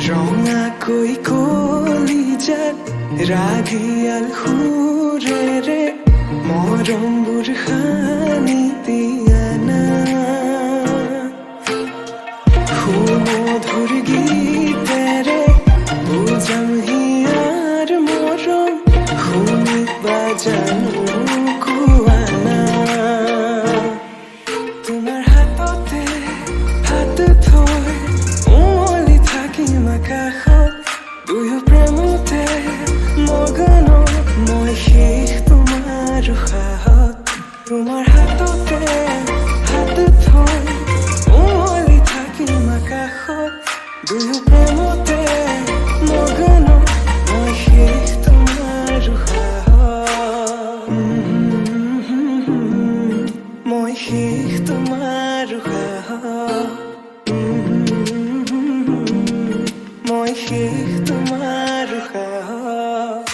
রঙা কই কলিজাত রাগিয়াল হুরে রে মরম বুরহানি দিয়ানা মধুর গীতেরে বুঝাম হিয়ার মরম হুমি বাজানো কুয়ানা তোমার হাততে হাত থৈ ওমলি থাকিম আকাশত দুয়ো প্ৰেমতে মগন মই শেষ তোমাৰ উশাহত তোমাৰ হাততে হাত থৈ ওমলি থাকিম আকাশত দুয়ো প্ৰেমতে মগন মই শেষ তোমাৰ উশাহত মই শেষ তোমাৰ উশাহত মই শেষ তোমাৰ উশাহত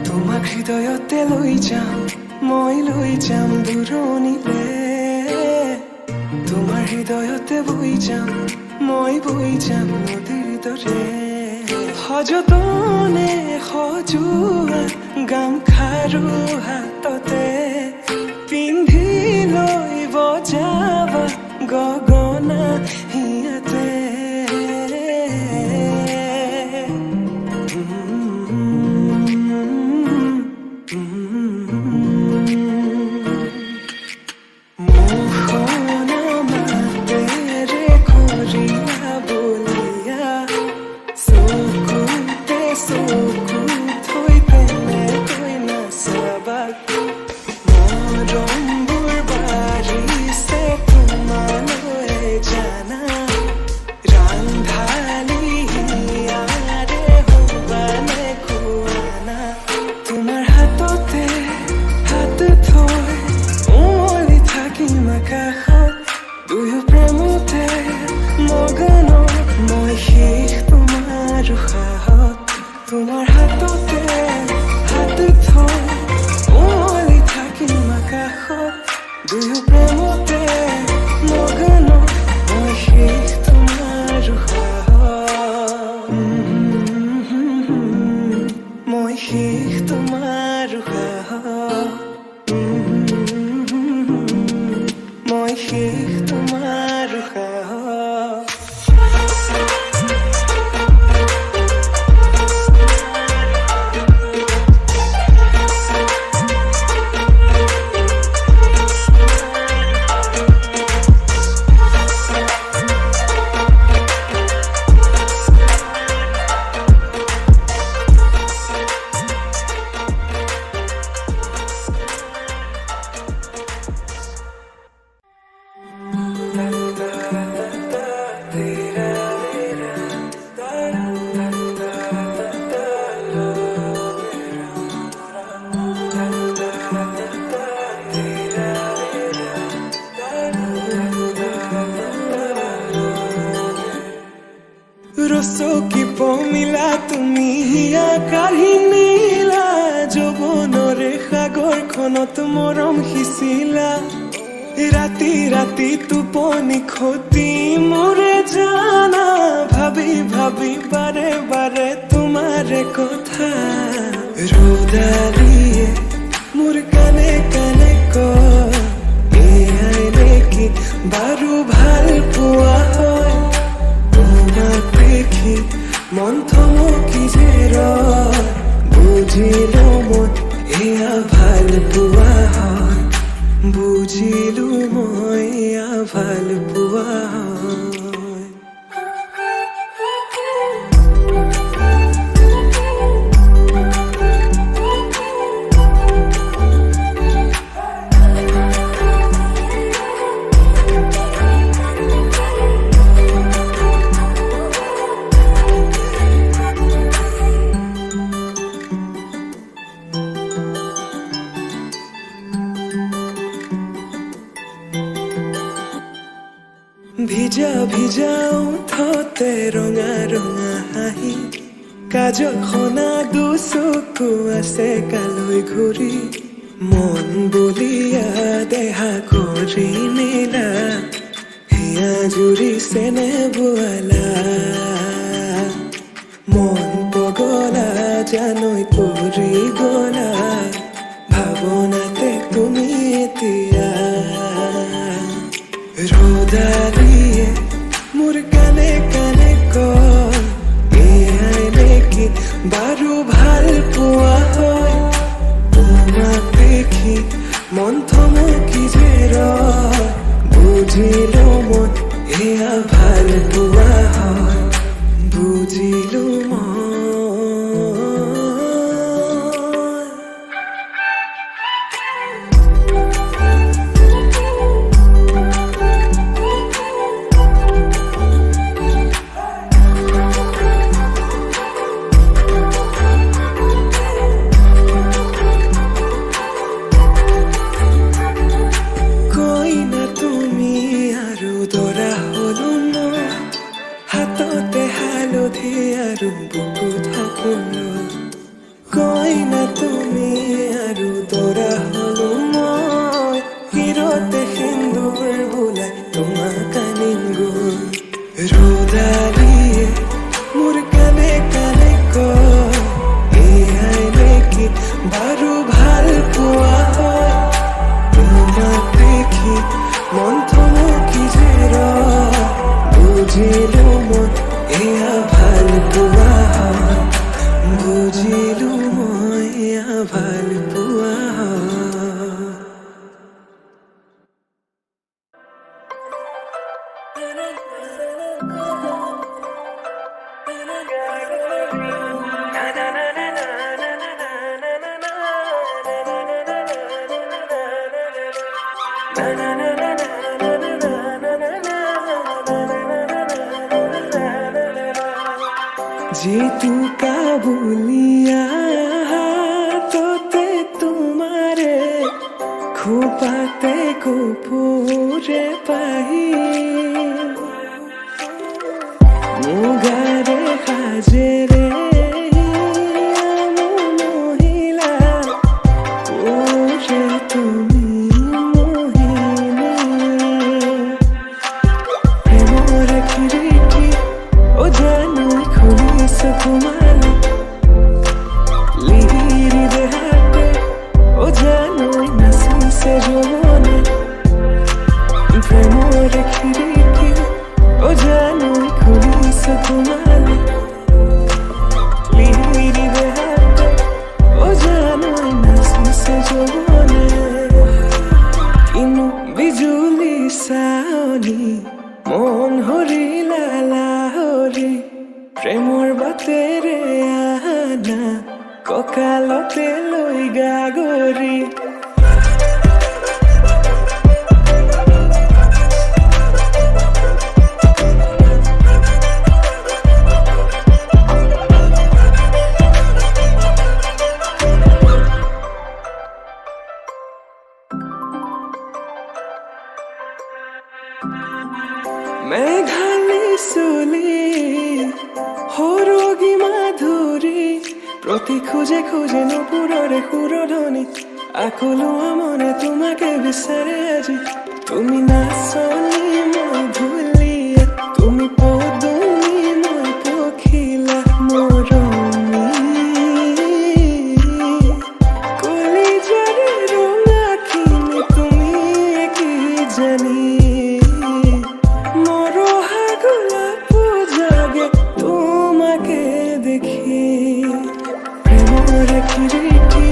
তোমাক হৃদয়তে লৈ যাম মই লৈ যাম দূৰণিলে তোমাৰ হৃদয়তে বৈ যাম মই বৈ যাম নদীৰ দৰে সযতনে সজোৱা গামখাৰু হাততে পিন্ধি লৈ বজাবা গগনা হিয়াতে দুয়ো প্ৰেমতে মগন মই শেষ তোমাৰ উশাহত তোমাৰ হাততে হাত থৈ ওমলি থাকিম আকাশত দুয়ো প্ৰেমতে মগন মই শেষ তোমাৰ উশাহত মই শেষ তোমাৰ উশাহত মই শেষ তোমাৰ উশাহত ৰচকি পমিলা তুমি হিয়া কাহিনীলা যৌৱনৰে সাগৰখনত মৰম সিঁচিলা ৰাতি ৰাতি টোপনি খতি মোৰে জানা ভাবি ভাবি বাৰে বাৰে তোমাৰে কথা ৰুদালিয়ে মোৰ কানে কানে কয় এয়াই নেকি বাৰু ভাল পোৱা হয় তোমাক দেখি মন থমকি যে ৰয় বুজিলো মই এয়া ভাল পোৱা হয় বুজিলো মই এয়া ভাল পোৱা হয় ভিজা ভিজা উঠতে ৰঙা ৰঙা হাঁহি কাজল সনা দুচকু আছে কালৈ ঘূৰি মন বলিয়া দেহা কৰি নিলা হিয়া জুৰিছেনে বোৱালা মন পগলা জানৈ কৰি গলা ভাৱনাতে তুমি এতিয়া ৰ'দালিয়ে মোৰ কানে কানে কয় এয়াই নেকি বাৰু ভাল পোৱা হয় তোমাক দেখি মন থমকি যে ৰয় বুজিলো মই এয়া ভাল পোৱা হয় বুজিলো মই হাততে হালধি আৰু বুকুত সপোন কই না তুমি আৰু দৰা হলো মই হিৰতে সিন্দুৰ বোলাই তোমাক আনিম গৈ ৰ'দালিয়ে মোৰ কানে কানে কয় এয়াই নেকি বাৰু ভাল পোৱা হয় তোমাক দেখি মন থমকি যে ৰয় বুজিলো মই এয়া ভাল পোৱা হয় বুজিলো মই এয়া ভাল পোৱা হয় যিটো কাবুলিয়া হাততে তোমাৰে খোপাতে কপোৰে পাহি মুগাৰে সাজেৰে মহিলা ওৰে তুমি মোহিনী প্ৰেমৰ খিৰিকী ও জানো খুলিছে তোমালে লিহিৰি দেহাতে ও জানো নাচিছে যৌৱনে প্ৰেমৰ খিৰিকী ও জানো খুলিছে তোমালে লিহিৰি দেহাতে ও জানো নাচিছে যৌৱনে কিনো বিজুলী চাৱনি মন হৰিলা লাহৰি প্ৰেমৰ বাটেৰে আনা কঁকালতে লৈ গাগৰি মেঘালী চুলি সৰগী মাধুৰী প্ৰতি খোজে খোজে নপুৰৰে সুৰধনী আকৌ লোৱা মনে তোমাকে বিচাৰে আজি তুমি নাচনী মই ভুলিয়া তুমি পদুমী মই পখিলা মৰমী কলিজাৰে ৰঙাখিনি তুমি কি জানি খিৰিকী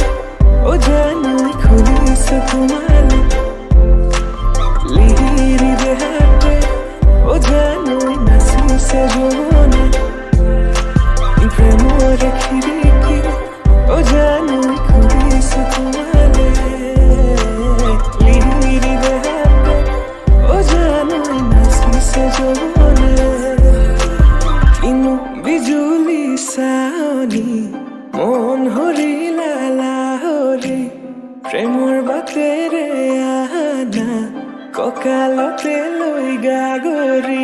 ও জানো খুলিছে তোমালে লিহিৰি দেহাতে ও জানো নাচিছে যৌৱনে প্ৰেমৰ খিৰিকী ও জানো খুলিছে তোমালে লিহিৰি দেহাতে ও কঁকালতে লৈ গাগৰি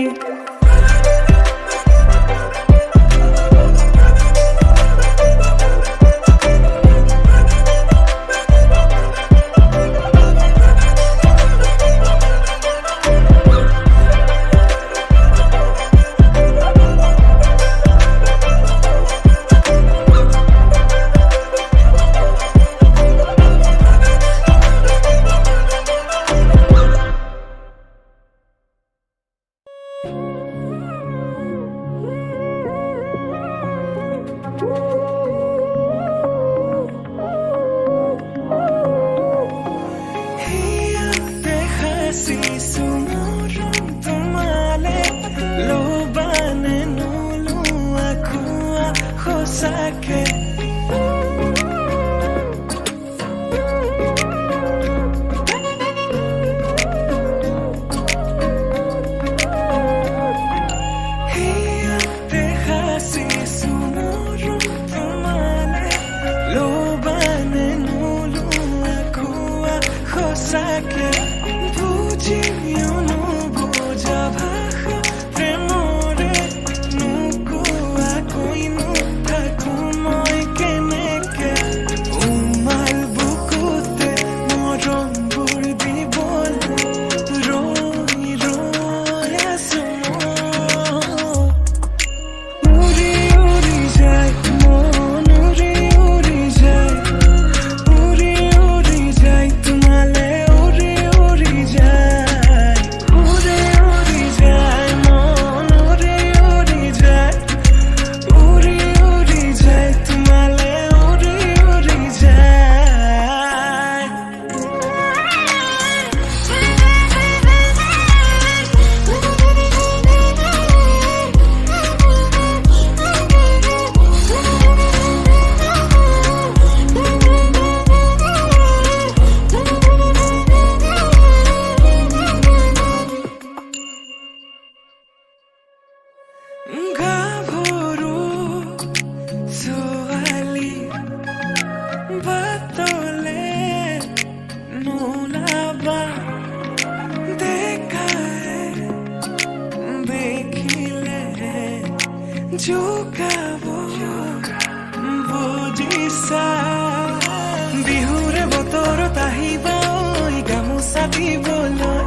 বিহুৰে বতৰত আহিবা ঐ গামোচা দিবলৈ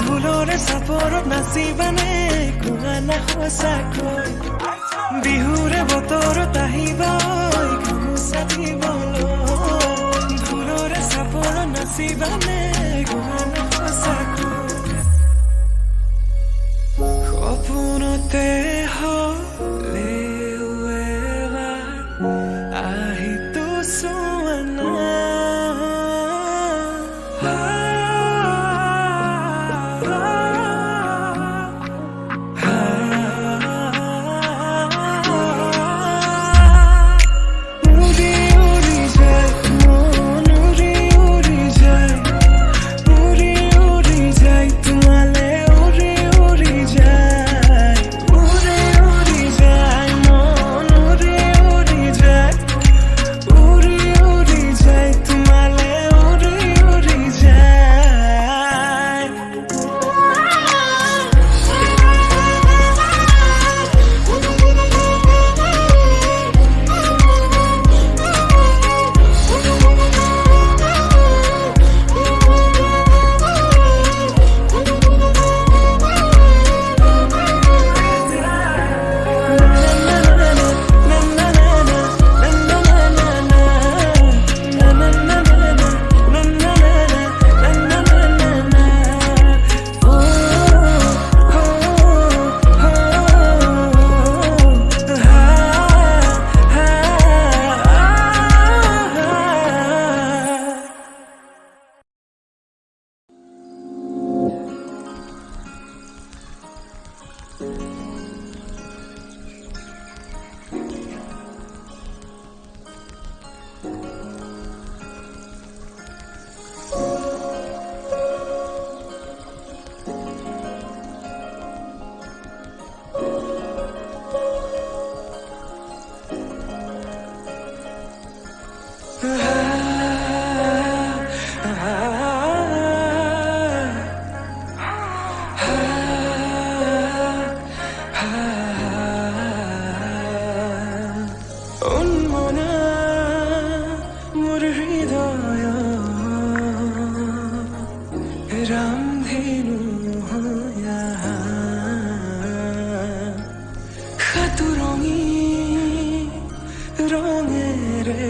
ঢোলৰে চাপৰত নাচিবানে কোৱা না সঁচাকৈ বিহুৰে বতৰত আহিবা ঐ গামোচা দিবলৈ ঢোলৰে চাপৰত নাচিবানে কোৱা না সঁচাকৈ সপোনতে धेनु हो यहाँ खातु रঙেৰে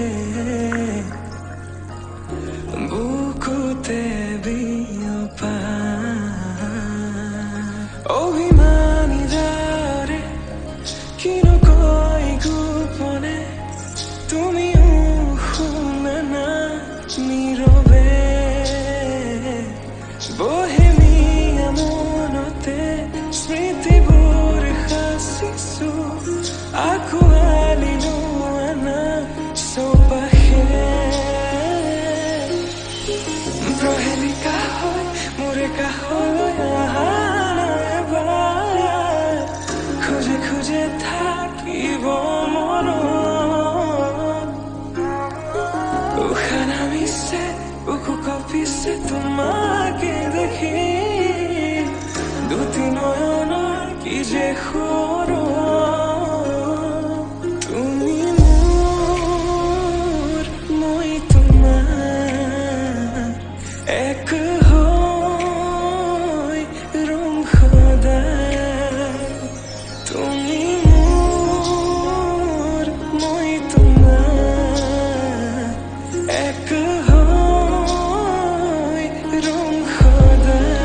বুকুতে বিয়পা অভিমানী দৰে কিনো কয় গোপনে তুমিও শুনা না নীৰৱে বহেমিয়া মনতে স্মৃতিবোৰ সাঁচিছো আঁকোৱালিলো আনা চৌপাশে প্ৰহেলিকা হয় মোৰে কাষলৈ অহা এবাৰ খোজে খোজে থাকিব মনত উশাহ নামিছে বুকু কঁপিছে তোমাকে দেখি দুটি নয়নৰ কি যে সৰল তুমি মোৰ মই তোমাৰ এক হৈ ৰম সদায় তুমি মোৰ মই তোমাৰ এক হৈ ৰম সদায়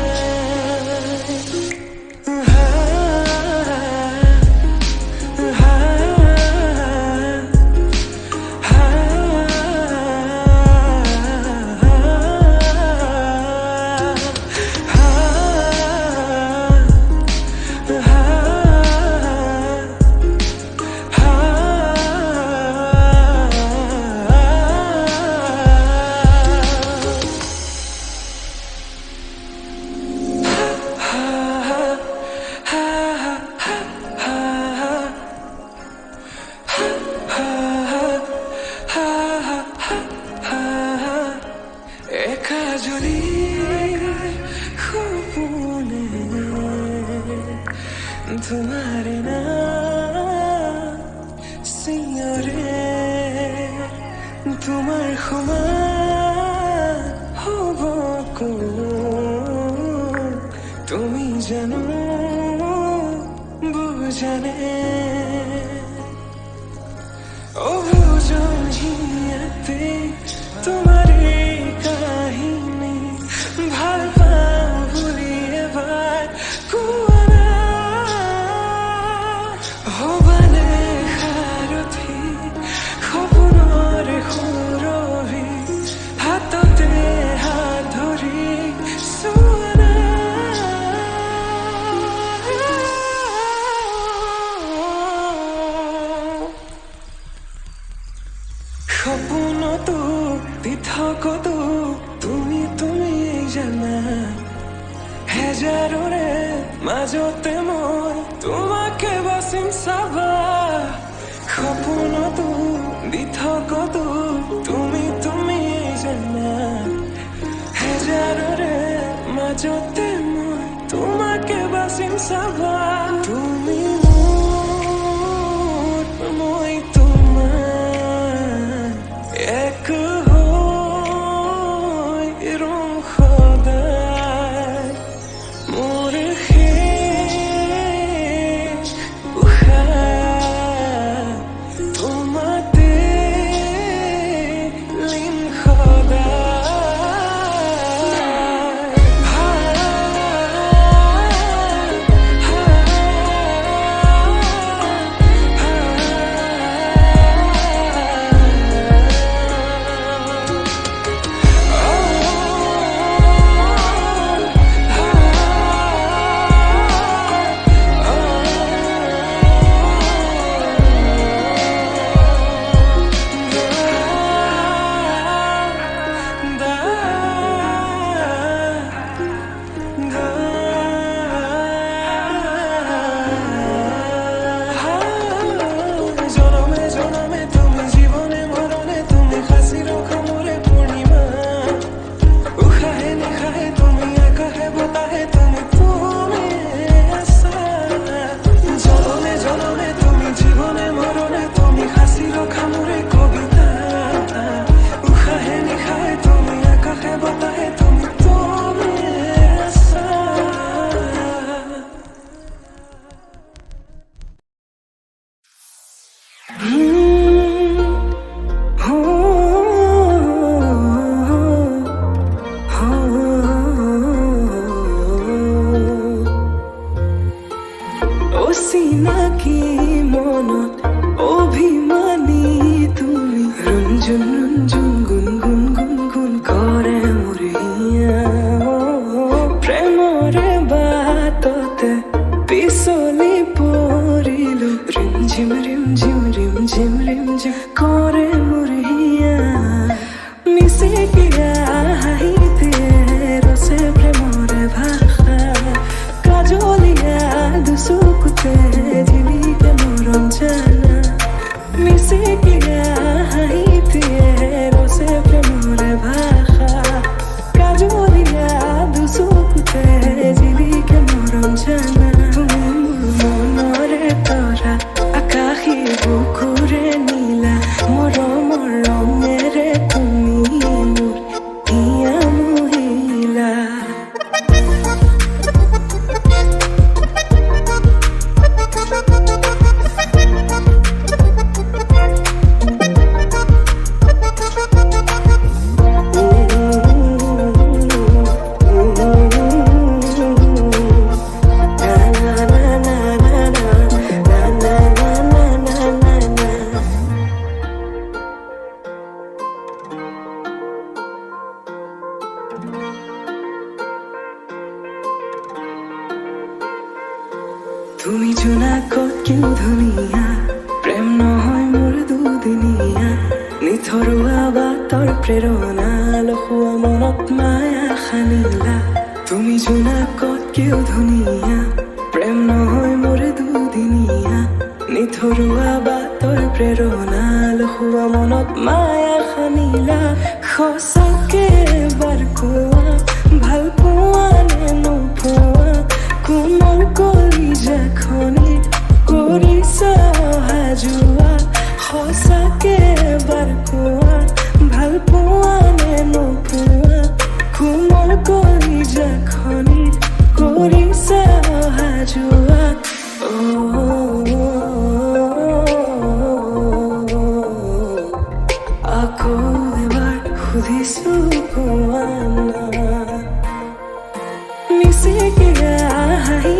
একাজলি সপোনে তোমাৰ নাম চিঞৰে তোমাৰ সমান হ'ব কোন তুমি জানো বুজানে অবুঝিয়াতে তোমাৰ কাহিনী ভাল পাওঁ বুলি এবাৰ কোৱা না হবানে সাৰথি সপোনৰ সুৰভি হাততে হাত ধৰি চোৱা না সপোনতো দি থাকোতো তুমি জানা হেজাৰৰে মাজতে মই তোমাকে বাচিম চাবা সপোনতো দি থাকোতো তুমি জানা হেজাৰৰে মাজতে মই তোমাকে বাচিম চাবা তুমি মোৰ মই তোমাৰ এক হৈ ৰম সদায় মোৰ শেষ উশাহ তোমাতে লীন সদায় তুমি জোনাকত কিয় ধুনীয়া প্ৰেম নহয় মোৰ দুদিনীয়া নিথৰুৱা বাটৰ প্ৰেৰণা লখুৱা মনত মায়া সানিলা তুমি জোনাকত কিয় ধুনীয়া প্ৰেম নহয় মোৰ দুদিনীয়া নিথৰুৱা বাটৰ প্ৰেৰণা লখুৱা মনত মায়া সানিলা সঁচাকে এবাৰ কোৱা ভাল পোৱা নে নোপোৱা কোমল কলিজাখনি কৰিছা অহা যোৱা সঁচাকে এবাৰ কোৱা ভাল পোৱা নে নোপোৱা কোমল কলিজাখনি কৰিছা অহা যোৱা আকৌ এবাৰ সুধিছো কোৱা না মিছেকে হাঁহি